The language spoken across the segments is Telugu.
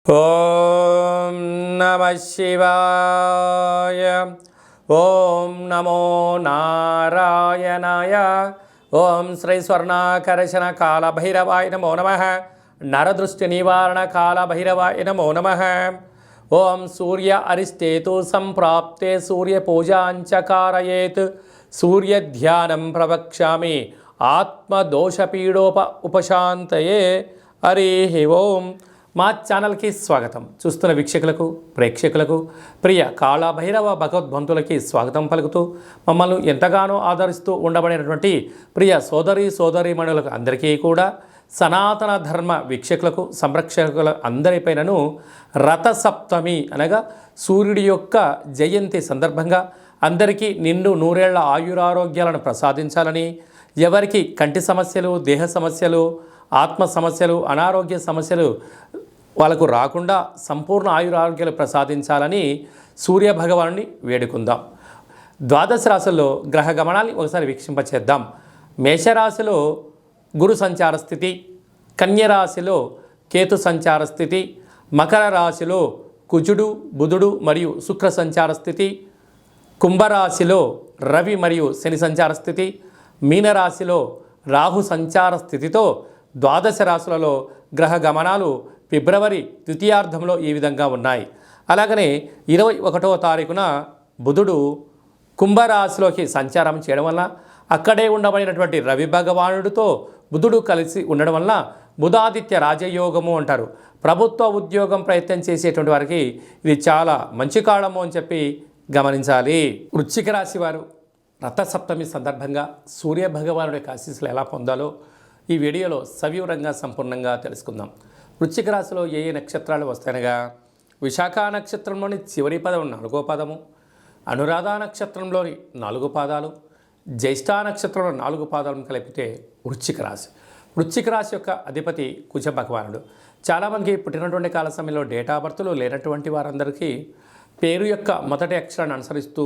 ఓం నమః శివాయ. ఓం నమో నారాయణాయ. ఓం శ్రీ స్వర్ణాకర్షణ కాళభైరవాయ నమో నమః. నరదృష్టి నివారణ కాళభైరవాయ నమో నమః. ఓం సూర్య అరిష్టేతు సంప్రాప్తే సూర్య పూజాంచకారయేత్. సూర్యధ్యానం ప్రవక్ష్యామి ఆత్మదోషపీడోప ఉపశాంతయే. హరి ఓం. మా ఛానల్కి స్వాగతం. చూస్తున్న వీక్షకులకు ప్రేక్షకులకు ప్రియ కాళభైరవ భగవద్బంతులకి స్వాగతం పలుకుతూ మమ్మల్ని ఎంతగానో ఆదరిస్తూ ఉండబడినటువంటి ప్రియ సోదరీమణులకు అందరికీ కూడా సనాతన ధర్మ వీక్షకులకు సంరక్షకుల అందరిపైనను రథసప్తమి అనగా సూర్యుడి యొక్క జయంతి సందర్భంగా అందరికీ నిండు నూరేళ్ల ఆయురారోగ్యాలను ప్రసాదించాలని, ఎవరికి కంటి సమస్యలు, దేహ సమస్యలు, ఆత్మ సమస్యలు, అనారోగ్య సమస్యలు వాళ్ళకు రాకుండా సంపూర్ణ ఆయురారోగ్యాలు ప్రసాదించాలని సూర్యభగవానుని వేడుకుందాం. ద్వాదశ రాశుల్లో గ్రహ గమనాన్ని ఒకసారి వీక్షింపచేద్దాం. మేషరాశిలో గురు సంచార స్థితి, కన్యరాశిలో కేతు సంచార స్థితి, మకర రాశిలో కుజుడు, బుధుడు మరియు శుక్ర సంచార స్థితి, కుంభరాశిలో రవి మరియు శని సంచార స్థితి, మీనరాశిలో రాహు సంచార స్థితితో ద్వాదశ రాశులలో గ్రహ గమనాలు ఫిబ్రవరి ద్వితీయార్థంలో ఈ విధంగా ఉన్నాయి. అలాగనే 21వ తారీఖున బుధుడు కుంభరాశిలోకి సంచారం చేయడం వల్ల అక్కడే ఉండబడినటువంటి రవి భగవానుడితో బుధుడు కలిసి ఉండడం వల్ల బుధాదిత్య రాజయోగము అంటారు. ప్రభుత్వ ఉద్యోగం ప్రయత్నం చేసేటువంటి వారికి ఇది చాలా మంచి కాలము అని చెప్పి గమనించాలి. వృశ్చిక రాశి వారు రథసప్తమి సందర్భంగా సూర్య భగవానుడి యొక్క ఆశీస్సులు ఎలా పొందాలో ఈ వీడియోలో సవివరంగా సంపూర్ణంగా తెలుసుకుందాం. వృశ్చిక రాశిలో ఏ ఏ నక్షత్రాలు వస్తాయనగా విశాఖ నక్షత్రంలోని చివరి పదం 4వ పాదము, అనురాధ నక్షత్రంలోని 4 పాదాలు, జ్యేష్ఠ నక్షత్రంలో 4 పాదాలను కలిపితే వృశ్చిక రాశి. వృశ్చిక రాశి యొక్క అధిపతి కుజ భగవానుడు. చాలామందికి పుట్టినటువంటి కాల సమయంలో డేటా బర్త్లు లేనటువంటి వారందరికీ పేరు యొక్క మొదటి అక్షరాన్ని అనుసరిస్తూ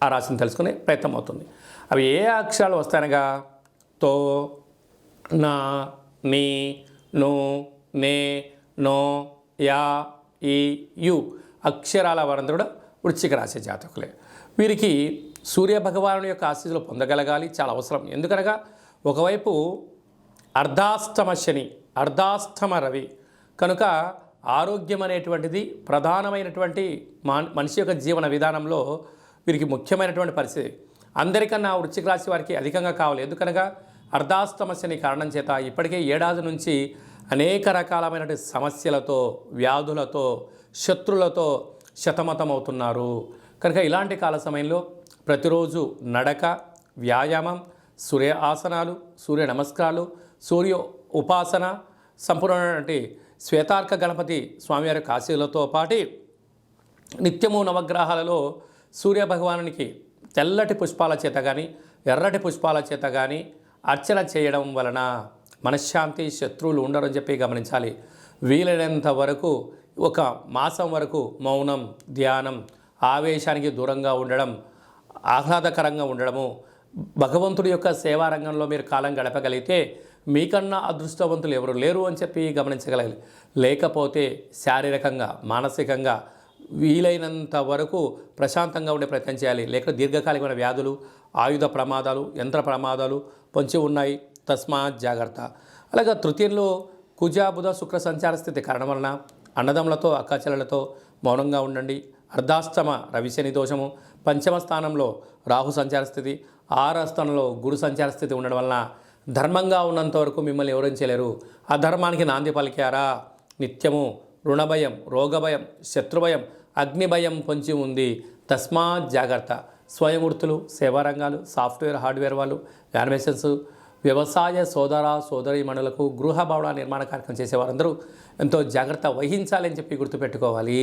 ఆ రాశిని తెలుసుకునే ప్రయత్నం అవుతుంది. అవి ఏ అక్షరాలు వస్తాయనగా తో, నా, నీ, ను, నే, నో, యా, ఈ, యు అక్షరాల వారందరూ కూడా వృశ్చిక రాశి జాతకులే. వీరికి సూర్యభగవానుడి యొక్క ఆశీస్సులు పొందగలగాలి, చాలా అవసరం. ఎందుకనగా ఒకవైపు అర్ధాష్టమ శని, అర్ధాష్టమ రవి కనుక ఆరోగ్యం అనేటువంటిది ప్రధానమైనటువంటి మనిషి యొక్క జీవన విధానంలో వీరికి ముఖ్యమైనటువంటి పరిస్థితి. అందరికన్నా వృశ్చిక రాశి వారికి అధికంగా కావాలి. ఎందుకనగా అర్ధాష్టమ శని కారణం చేత ఇప్పటికే ఏడాది నుంచి అనేక రకాలమైనటువంటి సమస్యలతో, వ్యాధులతో, శత్రులతో శతమతమవుతున్నారు. కనుక ఇలాంటి కాల సమయంలో ప్రతిరోజు నడక, వ్యాయామం, సూర్య ఆసనాలు, సూర్య నమస్కారాలు, సూర్య ఉపాసన, సంపూర్ణమైనటువంటి శ్వేతార్క గణపతి స్వామివారి ఆశీస్సులతో పాటు నిత్యము నవగ్రహాలలో సూర్య భగవానునికి తెల్లటి పుష్పాల చేత కానీ ఎర్రటి పుష్పాల చేత కానీ అర్చన చేయడం వలన మనశ్శాంతి, శత్రువులు ఉండరని చెప్పి గమనించాలి. వీలైనంత వరకు ఒక మాసం వరకు మౌనం, ధ్యానం, ఆవేశానికి దూరంగా ఉండడం, ఆహ్లాదకరంగా ఉండడము, భగవంతుడి యొక్క సేవా రంగంలో మీరు కాలం గడపగలిగితే మీకన్నా అదృష్టవంతులు ఎవరు లేరు అని చెప్పి గమనించగలగాలి. లేకపోతే శారీరకంగా, మానసికంగా వీలైనంత వరకు ప్రశాంతంగా ఉండే ప్రయత్నం చేయాలి. లేక దీర్ఘకాలికమైన వ్యాధులు, ఆయుధ ప్రమాదాలు, యంత్ర ప్రమాదాలు పొంచి ఉన్నాయి. తస్మాత్ జాగ్రత్త. అలాగే తృతీయంలో కుజ, బుధ, శుక్ర సంచార స్థితి కారణం వలన అన్నదమ్ములతో, అక్కాచెల్లెలతో మౌనంగా ఉండండి. అర్ధాష్టమ రవి శని దోషము, పంచమ స్థానంలో రాహు సంచార స్థితి, 6వ స్థానంలో గురు సంచార స్థితి ఉండడం వలన ధర్మంగా ఉన్నంత వరకు మిమ్మల్ని ఎవరేం చేయలేరు. ఆ ధర్మానికి నాంది పలికారా నిత్యము రుణభయం, రోగభయం, శత్రుభయం, అగ్నిభయం పొంచి ఉంది. తస్మాత్ జాగ్రత్త. స్వయం వృత్తులు, సేవారంగాలు, సాఫ్ట్వేర్, హార్డ్వేర్ వాళ్ళు, యానిమేషన్స్, వ్యవసాయ సోదరీమణులకు గృహ భవన నిర్మాణ కార్యక్రమం చేసేవారందరూ ఎంతో జాగ్రత్త వహించాలని చెప్పి గుర్తుపెట్టుకోవాలి.